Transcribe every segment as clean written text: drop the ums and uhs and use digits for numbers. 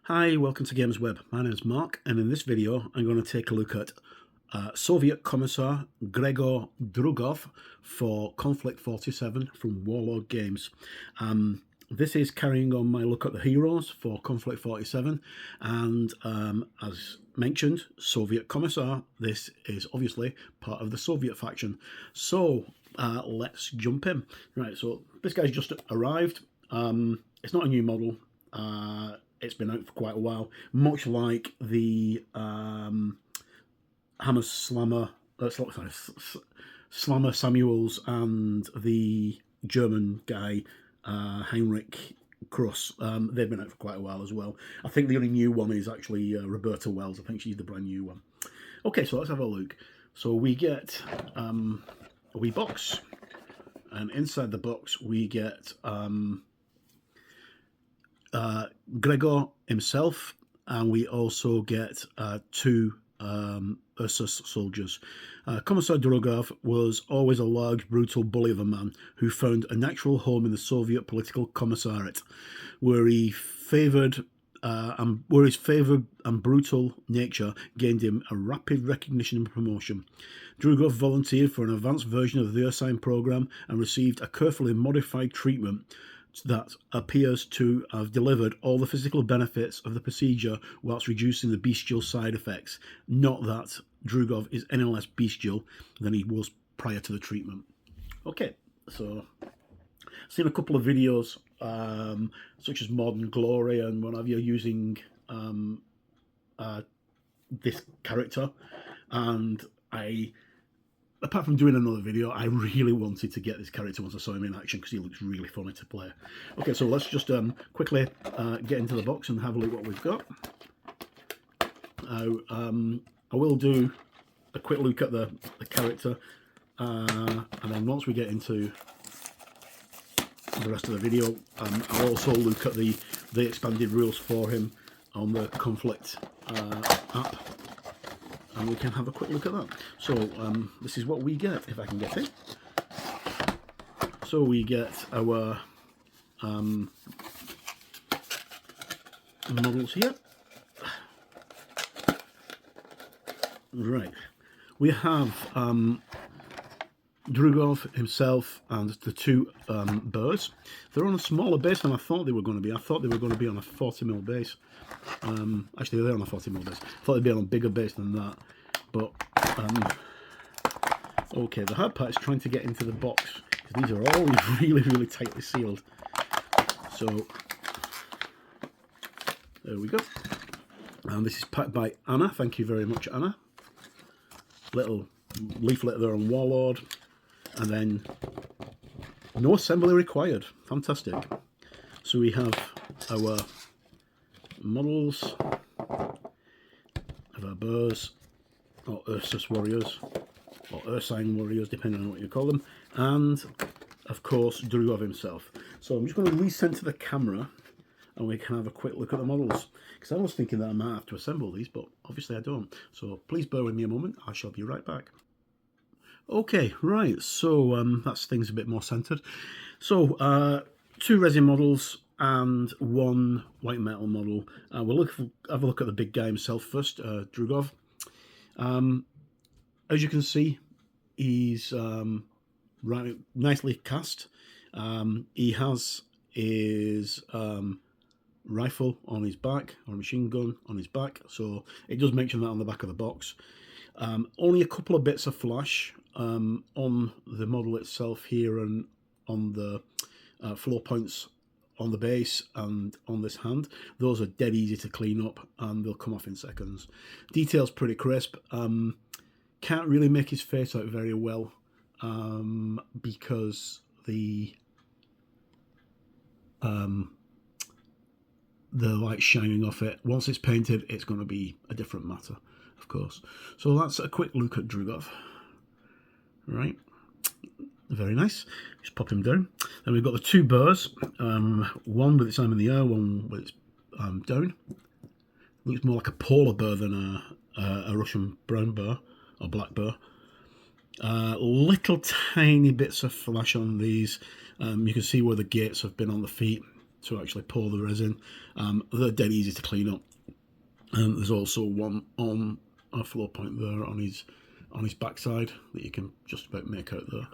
Hi, welcome to Games Web. My name is Mark, and in this video I'm going to take a look at Soviet Commissar Gregor Drugov for Konflikt'47 from Warlord Games. This is carrying on my look at the heroes for Konflikt'47, and as mentioned, Soviet Commissar, this is obviously part of the Soviet faction. So let's jump in. Right, so this guy's just arrived. It's not a new model. It's been out for quite a while, much like the Hammer Slammer, Slammer Samuels and the German guy Heinrich Kruss. They've been out for quite a while as well. I think the only new one is actually Roberta Wells. I think she's the brand new one. Okay, so let's have a look. So we get a wee box, and inside the box we get Gregor himself, and we also get two Ursus soldiers. Commissar Drugov was always a large, brutal bully of a man who found a natural home in the Soviet political commissariat, where his favoured and brutal nature gained him a rapid recognition and promotion. Drugov volunteered for an advanced version of the Ursine program and received a carefully modified treatment that appears to have delivered all the physical benefits of the procedure whilst reducing the bestial side effects. Not that Drugov is any less bestial than he was prior to the treatment. Okay, so I've seen a couple of videos such as Modern Glory and what have you using this character, and apart from doing another video, I really wanted to get this character once I saw him in action because he looks really funny to play. Okay, so let's just quickly get into the box and have a look what we've got. I will do a quick look at the character, and then once we get into the rest of the video, I'll also look at the expanded rules for him on the Konflikt app, and we can have a quick look at that. So this is what we get, if I can get it. So we get our models here. Right, we have Drugov himself and the two birds. They're on a smaller base than I thought they were going to be. I thought they were going to be on a 40mm base. Actually, they're on a 40mm base. I thought they'd be on a bigger base than that. But, okay, the hard part is trying to get into the box, because these are always really, really tightly sealed. So, there we go. And this is packed by Anna. Thank you very much, Anna. Little leaflet there on Warlord. And then, no assembly required. Fantastic. So we have our models of our Burrs, or Ursus warriors, or Ursine warriors, depending on what you call them, and of course Drugov himself. So I'm just going to recenter the camera and we can have a quick look at the models, because I was thinking that I might have to assemble these, but obviously I don't. So please bear with me a moment, I shall be right back. Okay, right, so that's things a bit more centered. So two resin models and one white metal model. We'll have a look at the big guy himself first, Drugov. As you can see, he's right, nicely cast. He has his rifle on his back, or machine gun on his back, so it does mention that on the back of the box. Only a couple of bits of flash on the model itself here and on the floor points on the base and on this hand. Those are dead easy to clean up and they'll come off in seconds. Detail's pretty crisp. Can't really make his face out very well because the light shining off it. Once it's painted, it's going to be a different matter, of course. So that's a quick look at Drugov. Right, very nice. Just pop him down. Then we've got the two Burrs, one with its arm in the air, one with its down. Looks more like a polar bear than a Russian brown bear or black bear. Little tiny bits of flash on these. You can see where the gates have been on the feet. to actually pour the resin. They're dead easy to clean up. There's also one on a flow point there on his backside that you can just about make out there.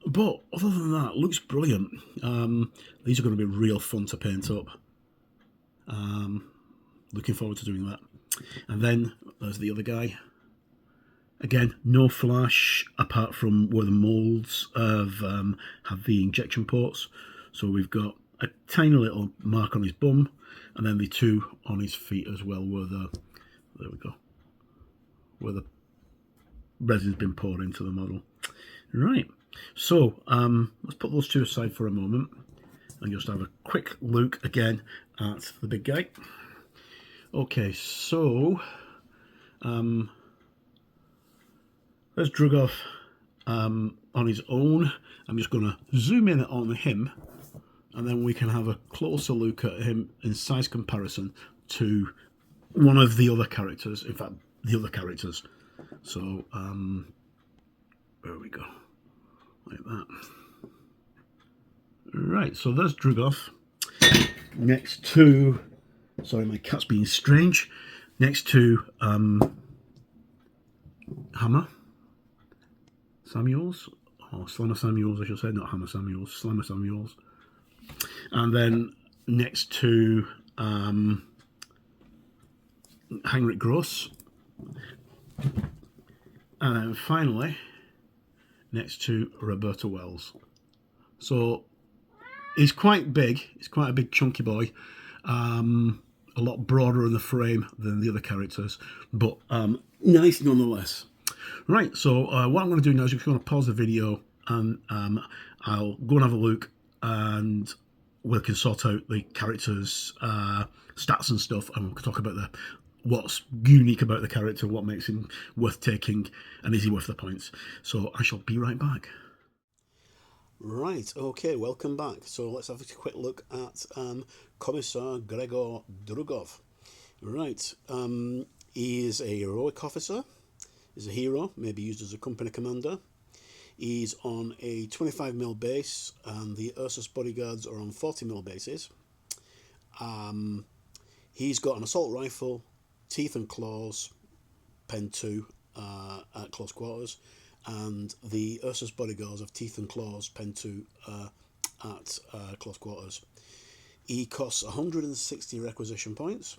But other than that, looks brilliant. These are going to be real fun to paint up. Looking forward to doing that. And then there's the other guy. Again, no flash apart from where the moulds have the injection ports. So we've got a tiny little mark on his bum, and then the two on his feet as well, where there we go, where the resin's been poured into the model. Right. So let's put those two aside for a moment and just have a quick look again at the big guy. Okay, so there's Drugov on his own. I'm just going to zoom in on him, and then we can have a closer look at him in size comparison to one of the other characters. In fact, the other characters. So there we go, like that. Right, so there's Drugov next to, sorry, my cat's being strange, next to Hammer Samuels, or Slammer Samuels I should say, not Hammer Samuels, Slammer Samuels. And then next to Heinrich Gross. And then finally next to Roberta Wells. So he's quite big, he's quite a big chunky boy, a lot broader in the frame than the other characters, but nice nonetheless. Right, so what I'm going to do now is I'm just going to pause the video, and I'll go and have a look, and we can sort out the characters' stats and stuff, and we'll talk about what's unique about the character, what makes him worth taking, and is he worth the points. So I shall be right back. Right, okay, welcome back. So let's have a quick look at Commissar Gregor Drugov. Right, he is a heroic officer, he's a hero, maybe used as a company commander. He's on a 25mm base, and the Ursus bodyguards are on 40mm bases. He's got an assault rifle, teeth and claws, pen 2 at close quarters, and the Ursus bodyguards have teeth and claws, pen 2 at close quarters. He costs 160 requisition points.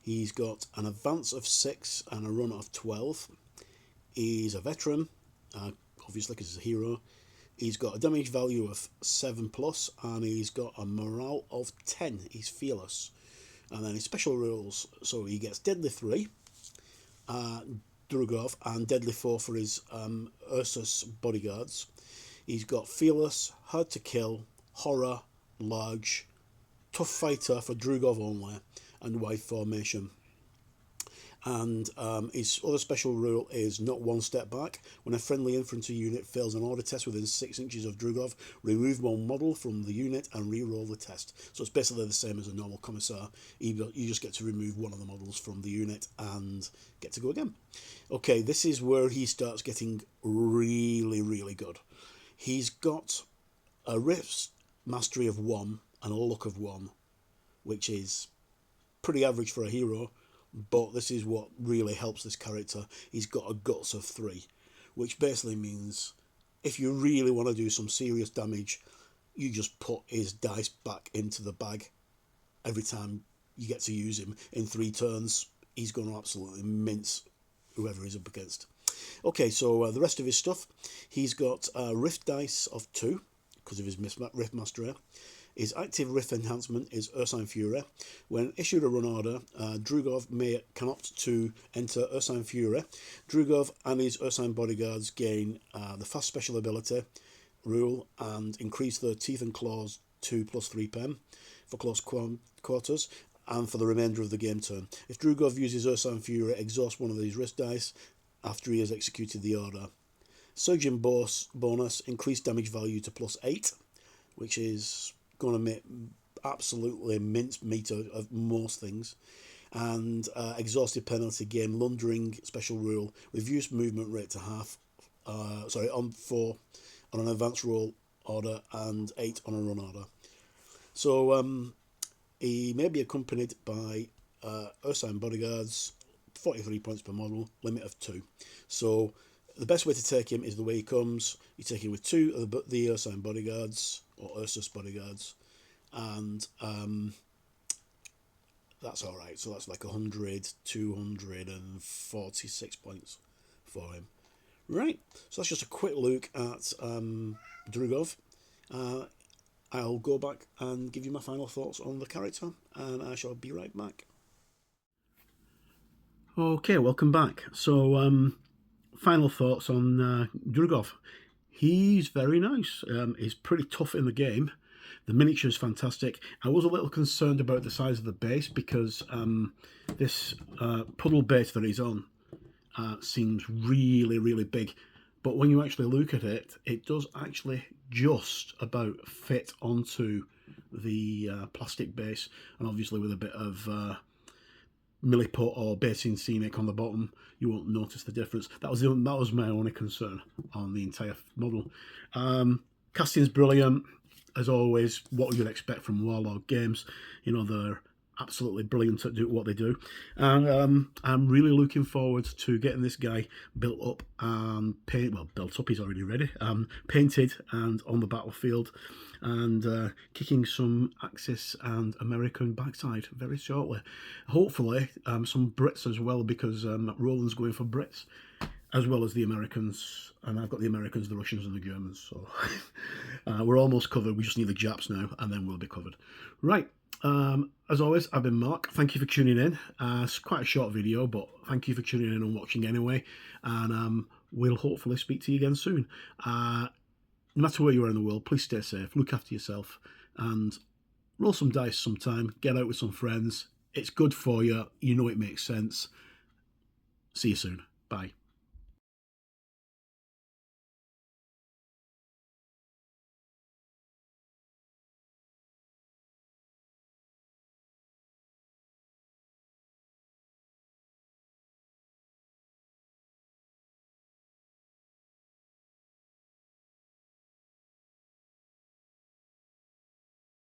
He's got an advance of 6 and a run of 12. He's a veteran, obviously because he's a hero. He's got a damage value of 7+, and he's got a morale of 10. He's fearless. And then his special rules, so he gets Deadly 3, Drugov, and Deadly 4 for his Ursus bodyguards. He's got Fearless, Hard to Kill, Horror, Large, Tough Fighter for Drugov only, and Wide Formation. And his other special rule is not one step back. When a friendly infantry unit fails an order test within 6 inches of Drugov, remove one model from the unit and re-roll the test. So it's basically the same as a normal commissar. You just get to remove one of the models from the unit and get to go again. Okay, this is where he starts getting really, really good. He's got a riff mastery of 1 and a luck of 1, which is pretty average for a hero. But this is what really helps this character. He's got a guts of 3, which basically means if you really want to do some serious damage, you just put his dice back into the bag every time you get to use him. In 3 turns, he's going to absolutely mince whoever he's up against. Okay, so the rest of his stuff, he's got Rift dice of 2 because of his Rift Mastery. His active Rift enhancement is Ursine Fury. When issued a run order, Drugov can opt to enter Ursine Fury. Drugov and his Ursine bodyguards gain the fast special ability rule and increase their teeth and claws to +3 pen for close quarters and for the remainder of the game turn. If Drugov uses Ursine Fury, exhaust one of these Rift dice after he has executed the order. Surgeon bonus, increased damage value to +8, which is going to make absolutely mince meat of most things. And exhausted penalty, gain Lundering special rule, reduced movement rate to half, on 4 on an advanced roll order and 8 on a run order. So he may be accompanied by Ursine bodyguards, 43 points per model, limit of 2. So the best way to take him is the way he comes. You take him with 2 of the Ursine bodyguards, or Ursus bodyguards, and that's alright. So that's like 100, 246 points for him. Right, so that's just a quick look at Drugov. I'll go back and give you my final thoughts on the character, and I shall be right back. Okay, welcome back. So, final thoughts on Drugov. He's very nice. He's pretty tough in the game. The miniature is fantastic. I was a little concerned about the size of the base because this puddle base that he's on seems really, really big. But when you actually look at it, it does actually just about fit onto the plastic base, and obviously with a bit of milliput or basing scenic on the bottom, you won't notice the difference. That was my only concern on the entire model. Casting's brilliant as always. What you'd expect from Warlord Games. You know, they're absolutely brilliant at what they do, and I'm really looking forward to getting this guy built up and built up. He's already ready, painted and on the battlefield, and kicking some Axis and American backside very shortly. Hopefully some Brits as well, because Roland's going for Brits as well as the Americans, and I've got the Americans, the Russians and the Germans, so we're almost covered. We just need the Japs now, and then we'll be covered. Right, as always, I've been Mark. Thank you for tuning in. It's quite a short video, but thank you for tuning in and watching anyway, and we'll hopefully speak to you again soon. No matter where you are in the world, please stay safe, look after yourself, and roll some dice sometime. Get out with some friends. It's good for you. You know it makes sense. See you soon. Bye.